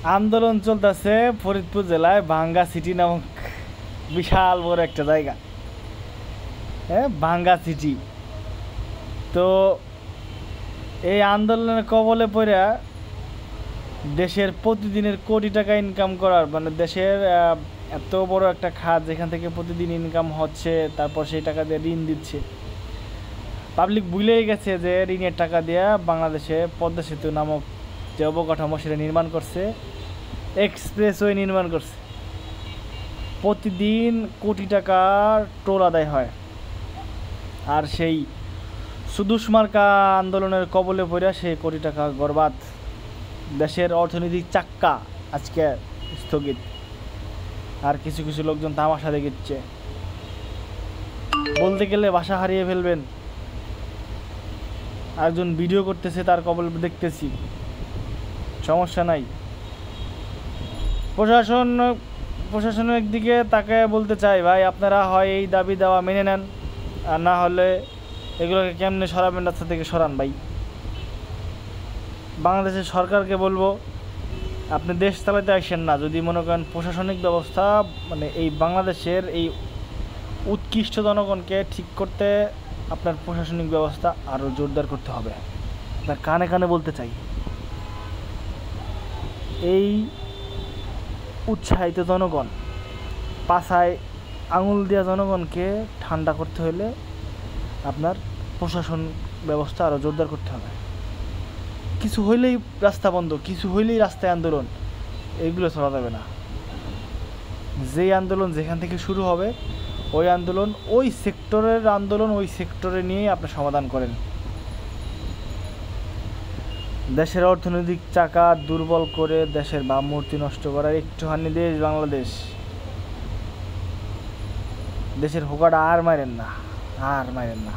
আন্দোলন চলতেছে ফরিদপুর জেলায় ভাঙ্গা সিটি নামক বিশাল বড় একটা জায়গা। হ্যাঁ, ভাঙ্গা সিটি। তো এই আন্দোলনের কবলে পড়া দেশের প্রতিদিনের কোটি টাকা ইনকাম করার মানে দেশের এত বড় একটা খাত যেখান থেকে প্রতিদিন ইনকাম হচ্ছে, তারপর সেই টাকা দিয়ে ঋণ দিচ্ছে। পাবলিক ভুলেই গেছে যে ঋণের টাকা দিয়ে বাংলাদেশে পদ্মা সেতু নামক যে অবকাঠামো সেটা নির্মাণ করছে, এক্সপ্রেসওয়ে নির্মাণ করছে। প্রতিদিন কোটি টাকার টোল আদায় হয়। আর সেই সুদূষ মার্কা আন্দোলনের কবলে পড়ে সেই কোটি টাকা বরবাদ। দেশের অর্থনৈতিক চাক্কা আজকে স্থগিত। আর কিছু কিছু লোকজন তামাশা দেখিচ্ছে, বলতে গেলে ভাষা হারিয়ে ফেলবেন। একজন ভিডিও করতেছে, তার কবল দেখতেছি, সমস্যা নাই। প্রশাসনের দিকে তাকে বলতে চাই, ভাই আপনারা হয় এই দাবি দেওয়া মেনে নেন, আর না হলে এগুলোকে কেমনে সরাবেন রাস্তা থেকে সরান ভাই। বাংলাদেশের সরকারকে বলবো, আপনি দেশ চালাতে আসেন না, যদি মনে করেন প্রশাসনিক ব্যবস্থা মানে এই বাংলাদেশের এই উৎকৃষ্ট জনগণকে ঠিক করতে আপনার প্রশাসনিক ব্যবস্থা আরও জোরদার করতে হবে। আপনার কানে কানে বলতে চাই, এই উৎসাহিত জনগণ, পাছায় আঙুল দেওয়া জনগণকে ঠান্ডা করতে হলে আপনার প্রশাসন ব্যবস্থা আরও জোরদার করতে হবে। কিছু হইলেই রাস্তা বন্ধ, কিছু হইলেই রাস্তায় আন্দোলন, এইগুলো চলা যাবে না। যেই আন্দোলন যেখান থেকে শুরু হবে, ওই আন্দোলন ওই সেক্টরের আন্দোলন ওই সেক্টরে নিয়েই আপনি সমাধান করেন। দেশের অর্থনৈতিক চাকা দুর্বল করে দেশের ভাবমূর্তি নষ্ট করার একটুখানি দেশ বাংলাদেশ। দেশের হোকাটা আর মারেন না, আর মারেন না।